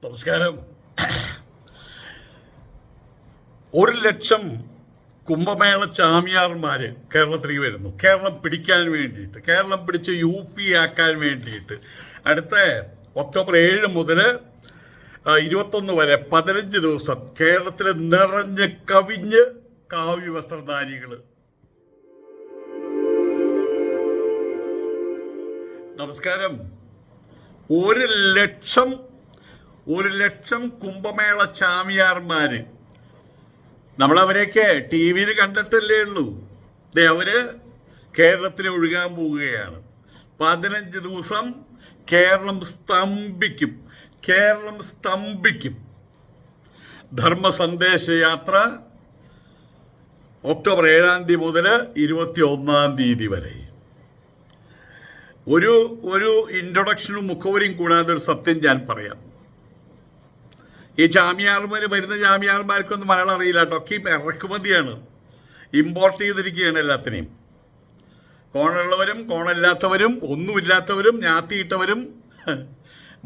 നമസ്കാരം. 1,00,000 കുംഭമേള ചാമിയാർമാർ കേരളത്തിലേക്ക് വരുന്നു. കേരളം പിടിക്കാൻ വേണ്ടിയിട്ട്, കേരളം പിടിച്ച് UP ആക്കാൻ വേണ്ടിയിട്ട്. അടുത്ത ഒക്ടോബർ 7 മുതൽ 21 വരെ 15 ദിവസം കേരളത്തിൽ നിറഞ്ഞ് കവിഞ്ഞ് കാവ്യ വസ്ത്രധാരികൾ. നമസ്കാരം. 1,00,000 കുംഭമേള ചാമിയാർമാർ. നമ്മളവരെയൊക്കെ TV-യിൽ കണ്ടിട്ടല്ലേ ഉള്ളൂ. അവര് കേരളത്തിൽ ഒഴുകാൻ പോവുകയാണ്. 15 ദിവസം കേരളം സ്തംഭിക്കും. ധർമ്മ സന്ദേശ യാത്ര ഒക്ടോബർ 7 മുതൽ 21 വരെ. ഒരു ഇൻട്രൊഡക്ഷനും മുഖവരിയും കൂടാതെ ഒരു സത്യം ഞാൻ പറയാം. ഈ ചാമിയാർമാർ, വരുന്ന ചാമിയാർമാർക്കൊന്നും മലയാളം അറിയില്ല കേട്ടോ. ഒക്കെ ഇറക്കുമതിയാണ്, ഇമ്പോർട്ട് ചെയ്തിരിക്കുകയാണ് എല്ലാത്തിനെയും. കോണുള്ളവരും കോണില്ലാത്തവരും ഒന്നുമില്ലാത്തവരും ഞാത്തിയിട്ടവരും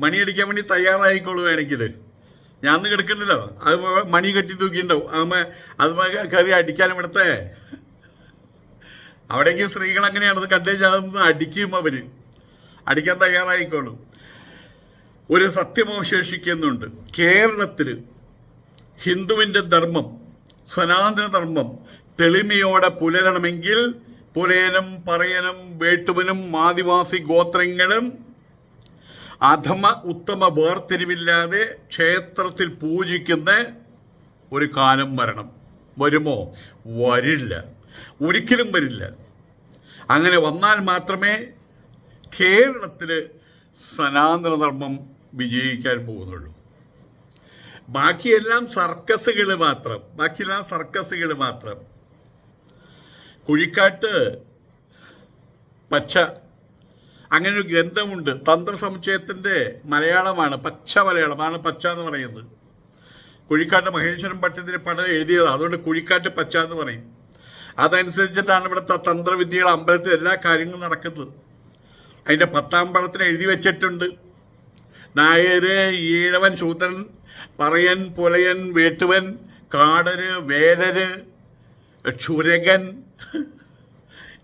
മണിയടിക്കാൻ വേണ്ടി തയ്യാറായിക്കൊള്ളുകയാണെങ്കിൽ. ഞാൻ ഒന്നും കിടക്കണ്ടല്ലോ, അത് മണി കെട്ടി തൂക്കിയിട്ടുണ്ടാവും. അത് കയറി അടിക്കാനും ഇവിടുത്തെ അവിടേക്ക് സ്ത്രീകൾ അങ്ങനെയാണ്. കണ്ടേ അതൊന്ന് അടിക്കും, അവർ അടിക്കാൻ തയ്യാറായിക്കോളും. ഒരു സത്യം അവശേഷിക്കുന്നുണ്ട്. കേരളത്തിൽ ഹിന്ദുവിൻ്റെ ധർമ്മം, സനാതന ധർമ്മം തെളിമയോടെ പുലരണമെങ്കിൽ പുലയനും പറയനും വേട്ടുവനും ആദിവാസി ഗോത്രങ്ങളും അധമ ഉത്തമ വേർതിരിവില്ലാതെ ക്ഷേത്രത്തിൽ പൂജിക്കുന്ന ഒരു കാലം വരണം. വരുമോ? വരില്ല, ഒരിക്കലും വരില്ല. അങ്ങനെ വന്നാൽ മാത്രമേ കേരളത്തിൽ സനാതനധർമ്മം വിജയിക്കാൻ പോകുന്നുള്ളൂ. ബാക്കിയെല്ലാം സർക്കസുകൾ മാത്രം. കുഴിക്കാട്ട് പച്ച, അങ്ങനെ ഒരു ഗ്രന്ഥമുണ്ട്. തന്ത്രസമുച്ചയത്തിൻ്റെ മലയാളമാണ്, പച്ച മലയാളമാണ് പച്ച എന്ന് പറയുന്നത്. കുഴിക്കാട്ട് മഹേശ്വരൻ ഭട്ടതിരി പടം എഴുതിയതാണ്, അതുകൊണ്ട് കുഴിക്കാട്ട് പച്ച എന്ന് പറയും. അതനുസരിച്ചിട്ടാണ് ഇവിടുത്തെ തന്ത്രവിദ്യകൾ, അമ്പലത്തിൽ എല്ലാ കാര്യങ്ങളും നടക്കുന്നത്. അതിൻ്റെ 10-ാം പടത്തിന് എഴുതി വെച്ചിട്ടുണ്ട്: നായര്, ഈഴവൻ, ശൂദ്രൻ, പറയൻ, പുലയൻ, വേട്ടുവൻ, കാടര്, വേലര്, ക്ഷുരകൻ,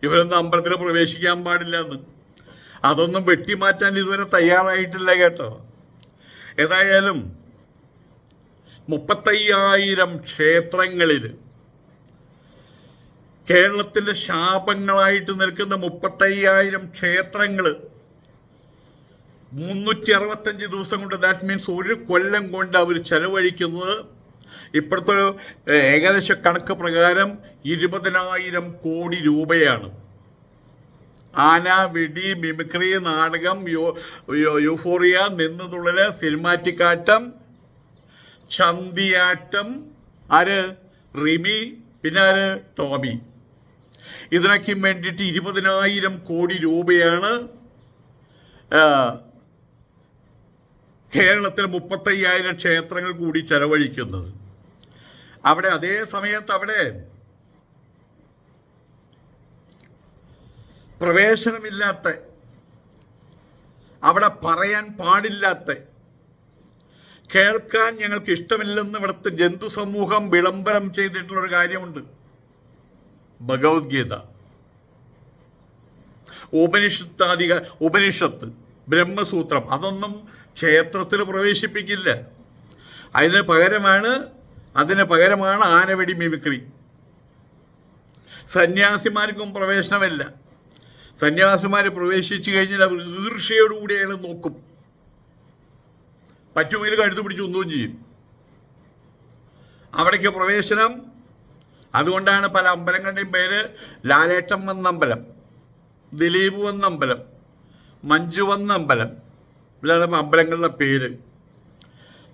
ഇവരൊന്നും അമ്പലത്തിൽ പ്രവേശിക്കാൻ പാടില്ല എന്ന്. അതൊന്നും വെട്ടിമാറ്റാൻ ഇതുവരെ തയ്യാറായിട്ടില്ല കേട്ടോ. ഏതായാലും 35,000 ക്ഷേത്രങ്ങളിൽ, കേരളത്തിൻ്റെ ശാപങ്ങളായിട്ട് നിൽക്കുന്ന 35,000 ക്ഷേത്രങ്ങൾ 365 ദിവസം കൊണ്ട്, ദാറ്റ് മീൻസ് ഒരു കൊല്ലം കൊണ്ട് അവർ ചെലവഴിക്കുന്നത് ഇപ്പോഴത്തെ ഒരു ഏകദേശ കണക്ക് പ്രകാരം 20,000 കോടി രൂപയാണ്. ആന, വെടി, മിമിക്രി, നാടകം, യൂഫോറിയ, നിന്നുതുള്ളൽ, സിനിമാറ്റിക് ആട്ടം, ചന്തിയാട്ടം, ആര്? റിമി, പിന്നെ ആര്? ടോമി. ഇതിനൊക്കെ വേണ്ടിയിട്ട് 20,000 കോടി രൂപയാണ് കേരളത്തിൽ 35,000 ക്ഷേത്രങ്ങൾ കൂടി ചെലവഴിക്കുന്നത്. അവിടെ അതേ സമയത്ത് അവിടെ പ്രവേശനമില്ലാത്ത, അവിടെ പറയാൻ പാടില്ലാത്ത, കേൾക്കാൻ ഞങ്ങൾക്ക് ഇഷ്ടമില്ലെന്ന് ഇവിടുത്തെ ജന്തു സമൂഹം വിളംബരം ചെയ്തിട്ടുള്ളൊരു കാര്യമുണ്ട്. ഭഗവത്ഗീത, ഉപനിഷത്ത്, ബ്രഹ്മസൂത്രം, അതൊന്നും ക്ഷേത്രത്തിൽ പ്രവേശിപ്പിക്കില്ല. അതിന് പകരമാണ് ആനവെടി, മിമിക്രി. സന്യാസിമാർക്കും പ്രവേശനമില്ല. സന്യാസിമാർ പ്രവേശിച്ചു കഴിഞ്ഞാൽ അവർ ഈർഷ്യയോടുകൂടി അയാൾ നോക്കും. പറ്റുമെങ്കിൽ കഴുത്ത് പിടിച്ച് ഒന്നും ചെയ്യും. അവിടേക്ക് പ്രവേശനം. അതുകൊണ്ടാണ് പല അമ്പലങ്ങളുടെയും പേര് ലാലേട്ടം വന്നമ്പലം, ദിലീപ് വന്നമ്പലം, മഞ്ജു വന്നമ്പലം. ഇതാണ് അമ്പലങ്ങളുടെ പേര്.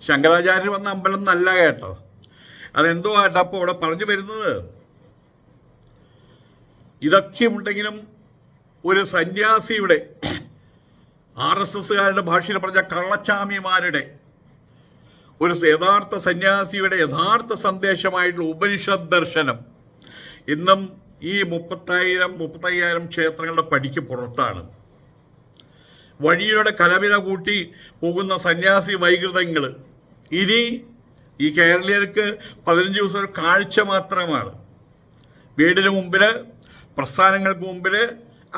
ശങ്കരാചാര്യർ വന്ന അമ്പലം എന്നല്ല കേട്ടോ. അതെന്തോ ആട്ടോ. അപ്പോൾ ഇവിടെ പറഞ്ഞു വരുന്നത്, ഇതൊക്കെ ഉണ്ടെങ്കിലും ഒരു സന്യാസിയുടെ, RSSകാരുടെ ഭാഷയിൽ പറഞ്ഞ കള്ളച്ചാമിമാരുടെ, ഒരു യഥാർത്ഥ സന്യാസിയുടെ യഥാർത്ഥ സന്ദേശമായിട്ടുള്ള ഉപനിഷത് ദർശനം ഇന്നും ഈ 35,000 ക്ഷേത്രങ്ങളുടെ പടിക്ക് പുറത്താണ്. വഴിയുടെ കലവില കൂട്ടി പോകുന്ന സന്യാസി വൈകൃതങ്ങൾ, ഇനി ഈ കേരളീയർക്ക് 15 ദിവസം ഒരു കാഴ്ച മാത്രമാണ്. വീടിന് മുമ്പിൽ, പ്രസ്ഥാനങ്ങൾക്ക് മുമ്പിൽ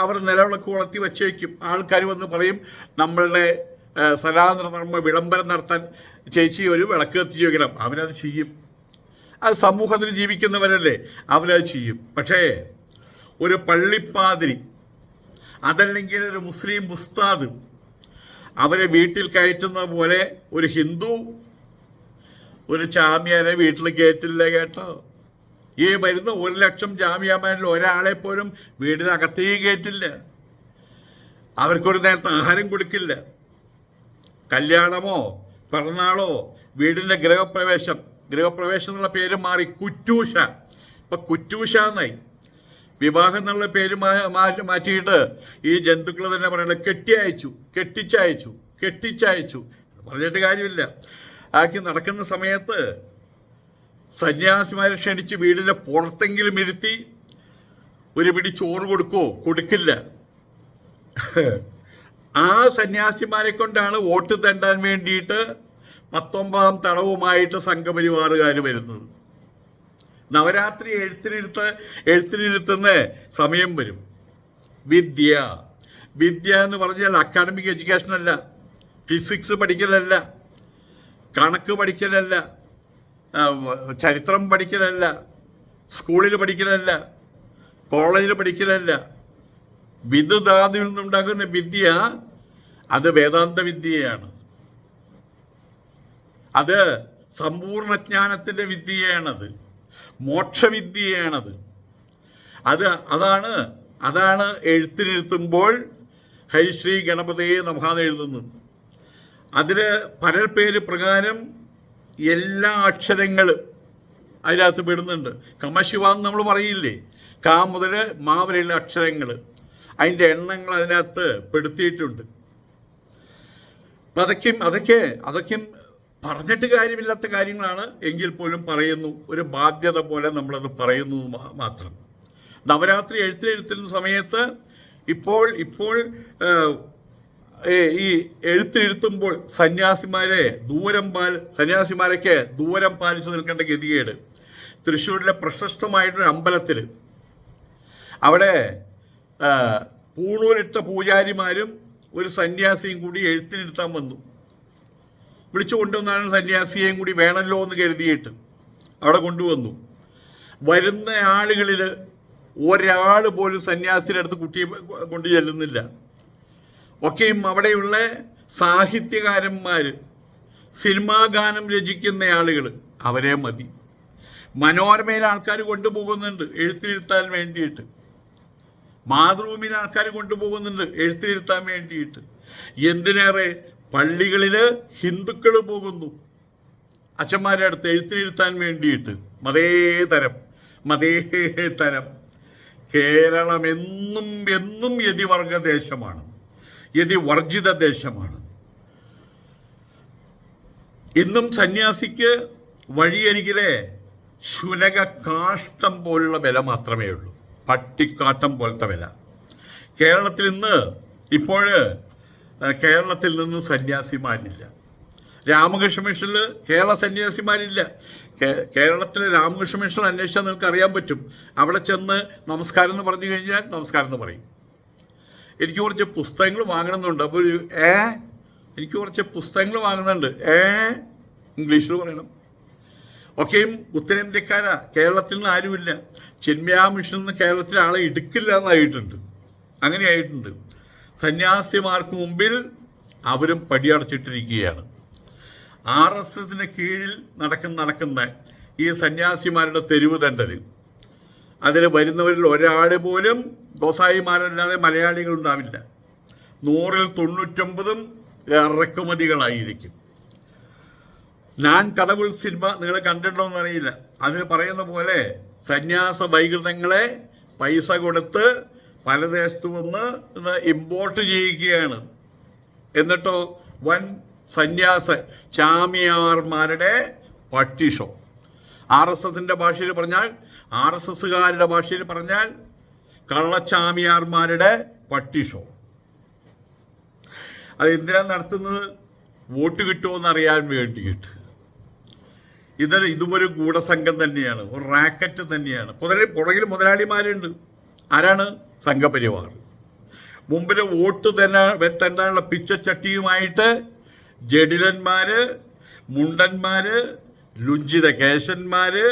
അവർ നിലവിളക്ക് കൊളുത്തി വച്ചേക്കും. ആൾക്കാർ വന്ന് പറയും, നമ്മളുടെ സനാതന ധർമ്മ വിളംബരം നടത്താൻ ചേച്ചി ഒരു വിളക്ക് കത്തിച്ച് വയ്ക്കണം. അവരത് ചെയ്യും. അത് സമൂഹത്തിൽ ജീവിക്കുന്നവരല്ലേ, അവരത് ചെയ്യും. പക്ഷേ ഒരു പള്ളിപ്പാതിരി, അതല്ലെങ്കിൽ ഒരു മുസ്ലിം ഉസ്താദ് അവരെ വീട്ടിൽ കയറ്റുന്ന പോലെ ഒരു ഹിന്ദു ഒരു ചാമിയാരെ വീട്ടിൽ കയറ്റില്ല കേട്ടോ. ഈ വരുന്ന 1 ലക്ഷം ജാമ്യാമാരിൽ ഒരാളെ പോലും വീടിനകത്തേക്ക് കയറ്റില്ല. അവർക്കൊരു നേരത്തെ ആഹാരം കൊടുക്കില്ല. കല്യാണമോ പിറന്നാളോ വീടിൻ്റെ ഗൃഹപ്രവേശം എന്നുള്ള പേര് മാറി കുറ്റൂഷ. ഇപ്പം കുറ്റൂഷ എന്നായി. വിവാഹം എന്നുള്ള പേര് മാറ്റിയിട്ട് ഈ ജന്തുക്കൾ തന്നെ പറയുന്നത് കെട്ടിച്ചയച്ചു പറഞ്ഞിട്ട് കാര്യമില്ല. ആക്കി നടക്കുന്ന സമയത്ത് സന്യാസിമാരെ ക്ഷണിച്ച് വീടിൻ്റെ പുറത്തെങ്കിലും ഇരുത്തി ഒരു പിടി ചോറ് കൊടുക്കില്ല. ആ സന്യാസിമാരെ കൊണ്ടാണ് വോട്ട് തണ്ടാൻ വേണ്ടിയിട്ട് 19ാം തടവുമായിട്ട് സംഘപരിവാറുകാർ വരുന്നത്. നവരാത്രി എഴുത്തിനിരുത്തുന്ന സമയം വരും. വിദ്യ എന്ന് പറഞ്ഞാൽ അക്കാഡമിക് എഡ്യൂക്കേഷൻ അല്ല, ഫിസിക്സ് പഠിക്കലല്ല, കണക്ക് പഠിക്കലല്ല, ചരിത്രം പഠിക്കലല്ല, സ്കൂളിൽ പഠിക്കലല്ല, കോളേജിൽ പഠിക്കലല്ല. വിദുധാതുവിൽ നിന്നുണ്ടാകുന്ന വിദ്യ അത് വേദാന്ത വിദ്യയാണ്. അത് സമ്പൂർണ്ണ ജ്ഞാനത്തിൻ്റെ വിദ്യയാണത്, മോക്ഷവിദ്യയാണത്. അതാണ് എഴുത്തിനിരുത്തുമ്പോൾ ഹരിശ്രീ ഗണപതയെ നമഃ എഴുതുന്നു. അതിൽ പരൽപ്പേര് പ്രകാരം എല്ലാ അക്ഷരങ്ങളും അതിനകത്ത് പെടുന്നുണ്ട്. കമശിവ എന്ന് നമ്മൾ പറയില്ലേ, കാ മുതൽ മാ വരെയുള്ള അക്ഷരങ്ങൾ, അതിൻ്റെ എണ്ണങ്ങൾ അതിനകത്ത് പെടുത്തിയിട്ടുണ്ട്. അതൊക്കെ പറഞ്ഞിട്ട് കാര്യമില്ലാത്ത കാര്യങ്ങളാണ്. എങ്കിൽ പോലും പറയുന്നു, ഒരു ബാധ്യത പോലെ നമ്മളത് പറയുന്നു മാത്രം. നവരാത്രി എഴുത്തിനിരുത്തുന്ന സമയത്ത് ഇപ്പോൾ ഈ എഴുത്തിനിരുത്തുമ്പോൾ സന്യാസിമാരൊക്കെ ദൂരം പാലിച്ചു നിൽക്കേണ്ട ഗതികേട്. തൃശ്ശൂരിലെ പ്രശസ്തമായിട്ടൊരു അമ്പലത്തിൽ അവിടെ പൂണൂലിട്ട പൂജാരിമാരും ഒരു സന്യാസിയും കൂടി എഴുത്തിനിരുത്താൻ വന്നു. വിളിച്ചു കൊണ്ടുവന്നാണ് സന്യാസിയെയും കൂടി വേണമല്ലോ എന്ന് കരുതിയിട്ട് അവിടെ കൊണ്ടുവന്നു. വരുന്ന ആളുകളിൽ ഒരാൾ പോലും സന്യാസിയുടെ അടുത്ത് കുട്ടിയെ കൊണ്ടു ചെല്ലുന്നില്ല. ഒക്കെയും അവിടെയുള്ള സാഹിത്യകാരന്മാർ, സിനിമാ ഗാനം രചിക്കുന്ന ആളുകൾ, അവരെ മതി. മനോരമയിൽ ആൾക്കാർ കൊണ്ടുപോകുന്നുണ്ട് എഴുത്തിനിരുത്താൻ വേണ്ടിയിട്ട്. മാതൃഭൂമിയിൽ ആൾക്കാർ കൊണ്ടുപോകുന്നുണ്ട് എഴുത്തിനിരുത്താൻ വേണ്ടിയിട്ട്. എന്തിനേറെ പള്ളികളിൽ ഹിന്ദുക്കൾ പോകുന്നു അച്ഛന്മാരുടെ അടുത്ത് എഴുത്തിനിരുത്താൻ വേണ്ടിയിട്ട്. മതേതരം. കേരളം എന്നും യതിവർഗ ദേശമാണ്, യതിവർജിത ദേശമാണ്. ഇന്നും സന്യാസിക്ക് വഴിയരികിലെ ശുനക കാഷ്ടം പോലുള്ള വില മാത്രമേ ഉള്ളൂ, പട്ടിക്കാട്ടം പോലത്തെ വില. കേരളത്തിൽ നിന്ന് സന്യാസിമാരില്ല. രാമകൃഷ്ണ മിഷനിൽ കേരള സന്യാസിമാരില്ല. കേരളത്തിലെ രാമകൃഷ്ണ മിഷൻ അന്വേഷിച്ചാൽ നിങ്ങൾക്ക് അറിയാൻ പറ്റും. അവിടെ ചെന്ന് നമസ്കാരം എന്ന് പറഞ്ഞു കഴിഞ്ഞാൽ നമസ്കാരം എന്ന് പറയും. എനിക്ക് കുറച്ച് പുസ്തകങ്ങൾ വാങ്ങണമെന്നുണ്ട്. അപ്പോൾ എനിക്ക് കുറച്ച് പുസ്തകങ്ങൾ വാങ്ങുന്നുണ്ട്, ഇംഗ്ലീഷിൽ പറയണം. ഒക്കെയും ഉത്തരേന്ത്യക്കാരാ, കേരളത്തിൽ നിന്ന് ആരുമില്ല. ചിന്മയാ മിഷനിൽ നിന്ന് കേരളത്തിലെ ആളെ എടുക്കില്ല എന്നായിട്ടുണ്ട്. അങ്ങനെയായിട്ടുണ്ട്. സന്യാസിമാർക്ക് മുമ്പിൽ അവരും പടിയടച്ചിട്ടിരിക്കുകയാണ്. RSSന് കീഴിൽ നടക്കുന്ന ഈ സന്യാസിമാരുടെ തെരുവ് തണ്ടൽ, അതിൽ വരുന്നവരിൽ ഒരാൾ പോലും ഗോസായിമാരല്ലാതെ മലയാളികളുണ്ടാവില്ല. 100ൽ 99 ഇറക്കുമതികളായിരിക്കും. ഞാൻ കടവുൾ സിനിമ നിങ്ങൾ കണ്ടിട്ടുണ്ടോ എന്നറിയില്ല. അതിന് പറയുന്ന പോലെ സന്യാസ വൈകൃതങ്ങളെ പൈസ കൊടുത്ത് പല ദേശത്തു വന്ന് ഇമ്പോർട്ട് ചെയ്യിക്കുകയാണ്. എന്നിട്ടോ വൻ സന്യാസ ചാമിയാർമാരുടെ പട്ടി ഷോ. RSSന്റെ ഭാഷയിൽ പറഞ്ഞാൽ, RSSകാരുടെ ഭാഷയിൽ പറഞ്ഞാൽ കള്ളച്ചാമിയാർമാരുടെ പട്ടി ഷോ. അത് എന്തിനാണ് നടത്തുന്നത്? വോട്ട് കിട്ടുമോ എന്നറിയാൻ വേണ്ടിയിട്ട്. ഇതും ഒരു ഗൂഢസംഘം തന്നെയാണ്, ഒരു റാക്കറ്റ് തന്നെയാണ്. പുറകിൽ മുതലാളിമാരുണ്ട്. ആരാണ്? സംഘപരിവാർ. മുമ്പിൽ വോട്ട് തന്നാനുള്ള പിച്ചച്ചട്ടിയുമായിട്ട് ജഡിലന്മാര്, മുണ്ടന്മാര്, ലുഞ്ചിത കേശന്മാര്,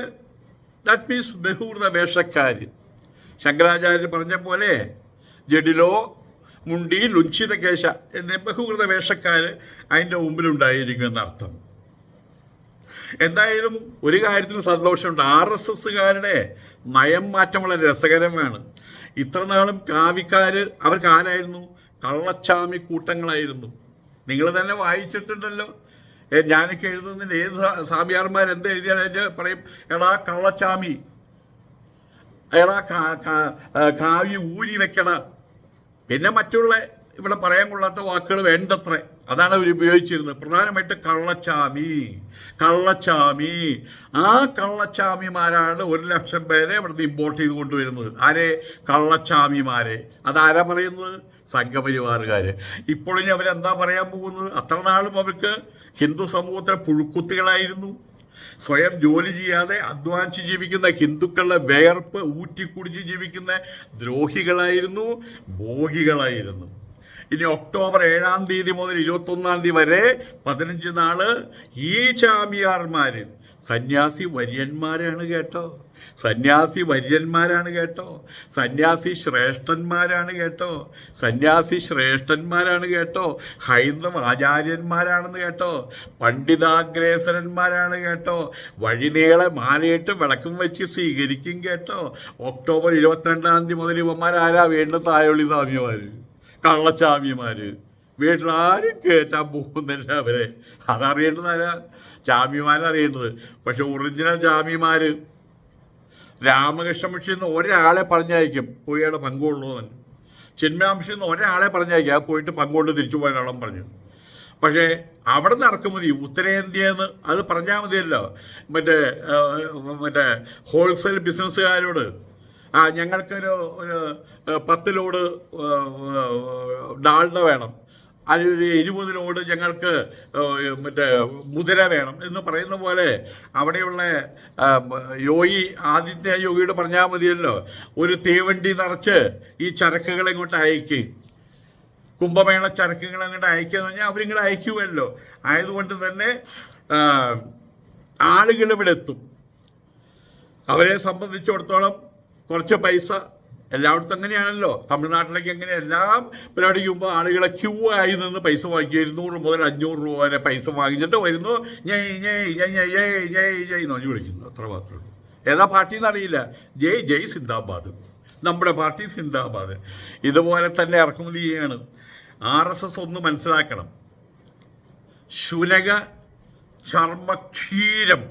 ദാറ്റ് മീൻസ് ബഹുകൃത വേഷക്കാര്. ശങ്കരാചാര്യർ പറഞ്ഞ പോലെ ജഡിലോ, മുണ്ടി, ലുഞ്ചിത കേശ എന്നീ ബഹുകൃത വേഷക്കാര് അതിൻ്റെ മുമ്പിലുണ്ടായിരിക്കും എന്നർത്ഥം. എന്തായാലും ഒരു കാര്യത്തിന് സന്തോഷമുണ്ട്. RSSകാരുടെ നയം മാറ്റം വളരെ രസകരമാണ്. ഇത്ര നാളും കാവിക്കാർ അവർക്ക് ആരായിരുന്നു? കള്ളച്ചാമി കൂട്ടങ്ങളായിരുന്നു. നിങ്ങൾ തന്നെ വായിച്ചിട്ടുണ്ടല്ലോ. ഞാനൊക്കെ എഴുതുന്നതിന് ഏത് സ്വാമിയാർമാർ എന്ത് എഴുതിയാൽ എൻ്റെ പറയും, എടാ കള്ളച്ചാമി, എടാ കാവ്യ ഊരി വെക്കട. പിന്നെ മറ്റുള്ള ഇവിടെ പറയാൻ കൊള്ളാത്ത വാക്കുകൾ വേണ്ടത്ര അതാണ് അവർ ഉപയോഗിച്ചിരുന്നത്. പ്രധാനമായിട്ട് കള്ളച്ചാമി. ആ കള്ളച്ചാമിമാരാണ് 1,00,000 പേരെ ഇവിടുന്ന് ഇമ്പോർട്ട് ചെയ്ത് കൊണ്ടുവരുന്നത്. ആരെ? കള്ളച്ചാമിമാരെ. അതാരാ പറയുന്നത്? സംഘപരിവാറുകാർ. ഇപ്പോഴും അവരെന്താ പറയാൻ പോകുന്നത്? അത്ര നാളും അവർക്ക് ഹിന്ദു സമൂഹത്തിലെ പുഴുക്കുത്തികളായിരുന്നു. സ്വയം ജോലി ചെയ്യാതെ അധ്വാനിച്ച് ജീവിക്കുന്ന ഹിന്ദുക്കളുടെ വേർപ്പ് ഊറ്റിക്കുടിച്ച് ജീവിക്കുന്ന ദ്രോഹികളായിരുന്നു, ഭോഗികളായിരുന്നു. ഇനി ഒക്ടോബർ 7-ാം തീയതി മുതൽ 21-ാം തീയതി വരെ 15 നാള് ഈ ചാമിയാർമാർ സന്യാസി വര്യന്മാരാണ് കേട്ടോ. സന്യാസി വര്യന്മാരാണ് കേട്ടോ. സന്യാസി ശ്രേഷ്ഠന്മാരാണ് കേട്ടോ. സന്യാസി ശ്രേഷ്ഠന്മാരാണ് കേട്ടോ. ഹൈന്ദവ ആചാര്യന്മാരാണെന്ന് കേട്ടോ. പണ്ഡിതാഗ്രേസരന്മാരാണ് കേട്ടോ. വഴിനീളെ മാലയിട്ട് വിളക്കും വെച്ച് സ്വീകരിക്കും കേട്ടോ. ഒക്ടോബർ 22-ാം തീയതി മുതൽ ഇവന്മാരാരാ? വീണ്ടും തായോളി സ്വാമിമാർ, കള്ളച്ചാമിമാർ. വീട്ടിലാരും കയറ്റാൻ പോകുന്നില്ല അവരെ. അതറിയേണ്ടതാരാ? ചാമിമാരറിയേണ്ടത്. പക്ഷെ ഒറിജിനൽ ചാമിമാർ രാമകൃഷ്ണ മിഷന്ന് ഒരാളെ പറഞ്ഞയക്കും, പോയി അവിടെ പങ്കുകൊള്ളുമെന്ന്. ചിന്മയാംശന്ന് ഒരാളെ പറഞ്ഞയക്കും, അത് പോയിട്ട് പങ്കുകൊണ്ട് തിരിച്ചു പോയാലോളം പറഞ്ഞു. പക്ഷേ അവിടെ നിന്ന് ഇറക്കുമതി ഉത്തരേന്ത്യന്ന് അത് പറഞ്ഞാൽ മതിയല്ലോ. മറ്റേ ഹോൾസെയിൽ ബിസിനസ്സുകാരോട് ഞങ്ങൾക്കൊരു 10 ലോഡ് ഡാൾഡ വേണം, അതിലൊരു 20 ലോഡ് ഞങ്ങൾക്ക് മുതിര വേണം എന്ന് പറയുന്ന പോലെ അവിടെയുള്ള യോഗിയോട് പറഞ്ഞാൽ മതിയല്ലോ. ഒരു തീവണ്ടി നിറച്ച് ഈ ചരക്കുകളെ ഇങ്ങോട്ട് അയക്കും, കുംഭമേള ചരക്കുകൾ അങ്ങോട്ട് അയക്കുക എന്ന് പറഞ്ഞാൽ അവരിങ്ങോട്ട് അയക്കുമല്ലോ. ആയതുകൊണ്ട് തന്നെ ആളുകൾ ഇവിടെ എത്തും. അവരെ സംബന്ധിച്ചിടത്തോളം കുറച്ച് പൈസ എല്ലായിടത്തും അങ്ങനെയാണല്ലോ. തമിഴ്നാട്ടിലേക്ക് എങ്ങനെ എല്ലാം പരിപാടിക്ക് മുമ്പ് ആളുകളെ ക്യൂ ആയി നിന്ന് പൈസ വാങ്ങിക്കുക. 200 മുതൽ 500 രൂപ വരെ പൈസ വാങ്ങിച്ചിട്ട് വരുന്നു, ജയ് നോഞ്ഞു വിളിക്കുന്നു. അത്ര മാത്രമേ ഉള്ളൂ. ഏതാ പാർട്ടി എന്നറിയില്ല. ജയ് സിന്ദാബാദ്, നമ്മുടെ പാർട്ടി സിന്ദാബാദ്. ഇതുപോലെ തന്നെ ഇറക്കുമതി ചെയ്യാണ്. RSS ഒന്ന് മനസ്സിലാക്കണം. ശുനക ചർമ്മക്ഷീരം,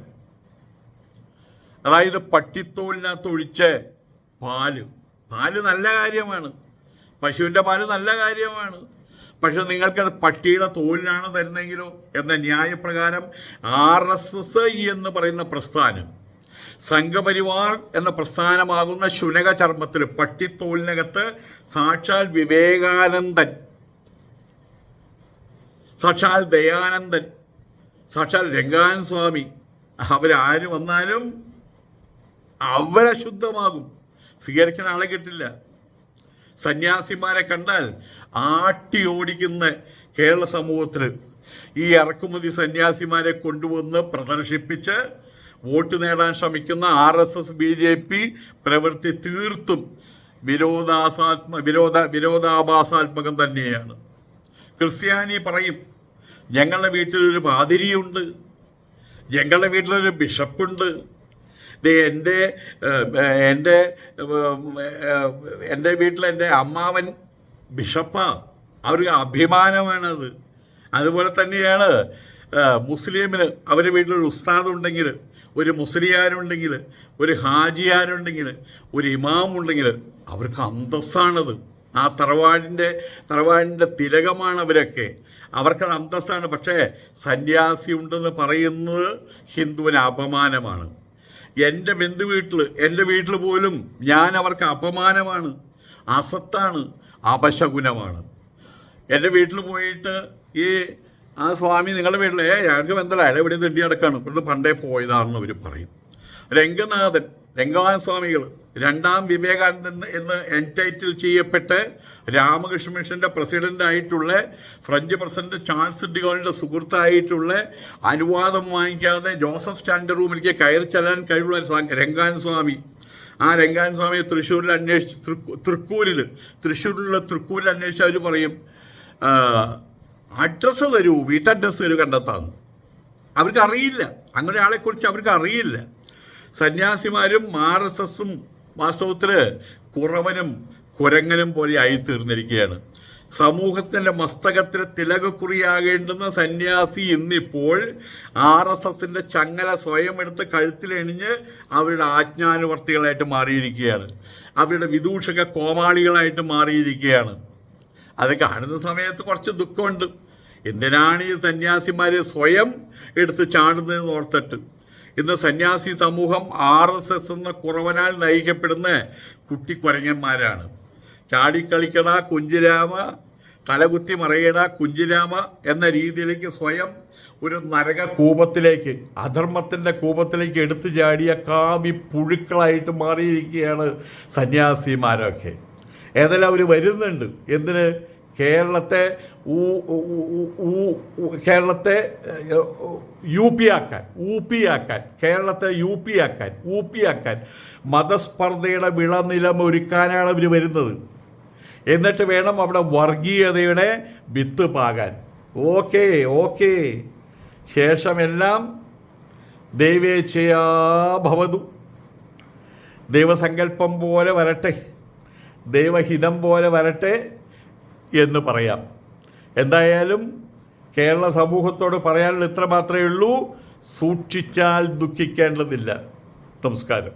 അതായത് പട്ടിത്തോലിനകത്ത് ഒഴിച്ച് പാല് നല്ല കാര്യമാണ്. പശുവിൻ്റെ പാല് നല്ല കാര്യമാണ്. പക്ഷെ നിങ്ങൾക്കത് പട്ടിയുടെ തോലിനാണ് തരുന്നെങ്കിലോ എന്ന ന്യായപ്രകാരം RSS എന്ന് പറയുന്ന പ്രസ്ഥാനം, സംഘപരിവാർ എന്ന പ്രസ്ഥാനമാകുന്ന ശുനക ചർമ്മത്തിൽ പട്ടിത്തോലിനകത്ത് സാക്ഷാൽ വിവേകാനന്ദൻ, സാക്ഷാൽ ദയാനന്ദൻ, സാക്ഷാൽ രംഗാനന്ദ സ്വാമി, അവരാര് വന്നാലും അവരെ ശുദ്ധമാകും. സ്വീകരിക്കാൻ ആളെ കിട്ടില്ല. സന്യാസിമാരെ കണ്ടാൽ ആട്ടി ഓടിക്കുന്ന കേരള സമൂഹത്തിൽ ഈ ഇറക്കുമതി സന്യാസിമാരെ കൊണ്ടുവന്ന് പ്രദർശിപ്പിച്ച് വോട്ട് നേടാൻ ശ്രമിക്കുന്ന RSS BJP പ്രവൃത്തി തീർത്തും വിരോധാഭാസാത്മകം തന്നെയാണ്. ക്രിസ്ത്യാനി പറയും, ഞങ്ങളുടെ വീട്ടിലൊരു പാതിരിയുണ്ട്, ഞങ്ങളുടെ വീട്ടിലൊരു ബിഷപ്പുണ്ട്, എൻ്റെ വീട്ടിൽ എൻ്റെ അമ്മാവൻ ബിഷപ്പാ, അവർക്ക് അഭിമാനമാണത്. അതുപോലെ തന്നെയാണ് മുസ്ലിമിന് അവരുടെ വീട്ടിലൊരു ഉസ്താദ് ഉണ്ടെങ്കിൽ, ഒരു മുസ്ലിയാരുണ്ടെങ്കിൽ, ഒരു ഹാജിയാരുണ്ടെങ്കിൽ, ഒരു ഇമാമുണ്ടെങ്കിൽ അവർക്ക് അന്തസ്സാണത്. ആ തറവാടിൻ്റെ തിലകമാണ് അവരൊക്കെ. അവർക്കത് അന്തസ്സാണ്. പക്ഷേ സന്യാസി ഉണ്ടെന്ന് പറയുന്നത് ഹിന്ദുവിന് അപമാനമാണ്. എൻ്റെ എൻ്റെ വീട്ടിൽ പോലും ഞാൻ അവർക്ക് അപമാനമാണ്, അസത്താണ്, അപശകുനമാണ്. എൻ്റെ വീട്ടിൽ പോയിട്ട് ഈ ആ സ്വാമി നിങ്ങളുടെ വീട്ടിലെ ഞങ്ങൾക്ക് ബന്ധമല്ല, അയാൾ ഇവിടെ തെണ്ടി നടക്കാണ്, ഇവിടുന്ന് പണ്ടേ പോയതാണെന്ന് അവർ പറയും. രംഗനാഥൻ രംഗനാഥ സ്വാമികൾ രണ്ടാം വിവേകാനന്ദൻ എന്ന് എൻടൈറ്റിൽ ചെയ്യപ്പെട്ട് രാമകൃഷ്ണ മിഷൻ്റെ പ്രസിഡൻ്റായിട്ടുള്ള ഫ്രഞ്ച് പ്രസിഡന്റ് ചാൾസ് ഡിഗോളിൻ്റെ സുഹൃത്തായിട്ടുള്ള അനുവാദം വാങ്ങിക്കാതെ ജോസഫ് സ്റ്റാൻഡ് റൂമിലേക്ക് കയറി ചെല്ലാൻ കഴിവുള്ള രംഗനാഥൻ സ്വാമി. ആ രംഗനാഥൻ സ്വാമി തൃശ്ശൂരിൽ അന്വേഷിച്ച് തൃശ്ശൂരിലുള്ള തൃക്കൂരിൽ അന്വേഷിച്ച് അവർ പറയും അഡ്രസ്സ് തരൂ, വീട്ടഡ്രസ്സ് തരൂ കണ്ടെത്താമെന്ന്. അവർക്ക് അറിയില്ല, അങ്ങനെ ആളെക്കുറിച്ച് അവർക്ക് അറിയില്ല. സന്യാസിമാരും RSSും വാസ്തവത്തിൽ കുറവനും കുരങ്ങനും പോലെ ആയിത്തീർന്നിരിക്കുകയാണ്. സമൂഹത്തിൻ്റെ മസ്തകത്തിൽ തിലകക്കുറിയാകേണ്ടുന്ന സന്യാസി ഇന്നിപ്പോൾ RSSൻ്റെ ചങ്ങല സ്വയം എടുത്ത് കഴുത്തിലെണിഞ്ഞ് അവരുടെ ആജ്ഞാനുവർത്തികളായിട്ട് മാറിയിരിക്കുകയാണ്, അവരുടെ വിദൂഷക കോമാളികളായിട്ട് മാറിയിരിക്കുകയാണ്. അത് കാണുന്ന സമയത്ത് കുറച്ച് ദുഃഖമുണ്ട്. എന്തിനാണ് ഈ സന്യാസിമാർ സ്വയം എടുത്ത് ചാടുന്നതെന്ന് ഓർത്തിട്ട്. ഇന്ന് സന്യാസി സമൂഹം RSS എന്ന കുറവനാൽ നയിക്കപ്പെടുന്ന കുട്ടിക്കുരങ്ങന്മാരാണ്. ചാടിക്കളിക്കട കുഞ്ചിരാമ, തലകുത്തി മറയട കുഞ്ചിരാമ എന്ന രീതിയിലേക്ക് സ്വയം ഒരു നരക കൂപത്തിലേക്ക്, അധർമ്മത്തിൻ്റെ കൂപത്തിലേക്ക് എടുത്തു ചാടിയ കാവി പുഴുക്കളായിട്ട് മാറിയിരിക്കുകയാണ് സന്യാസിമാരൊക്കെ. ഏതെല്ലാം അവർ വരുന്നുണ്ട് എന്തിന്? കേരളത്തെ ഊപ്പിയാക്കാൻ മതസ്പർദ്ധയുടെ വിളനിലം ഒരുക്കാനാണ് അവർ വരുന്നത്. എന്നിട്ട് വേണം അവിടെ വർഗീയതയുടെ വിത്ത് പാകാൻ. ഓക്കെ ശേഷമെല്ലാം ദൈവേച്ഛയാ ഭവതു, ദൈവസങ്കല്പം പോലെ വരട്ടെ, ദൈവഹിതം പോലെ വരട്ടെ എന്ന് പറയാം. എന്തായാലും കേരള സമൂഹത്തോട് പറയാനുള്ള ഇത്ര മാത്രമേ ഉള്ളൂ. സൂക്ഷിച്ചാൽ ദുഃഖിക്കേണ്ടതില്ല. നമസ്കാരം.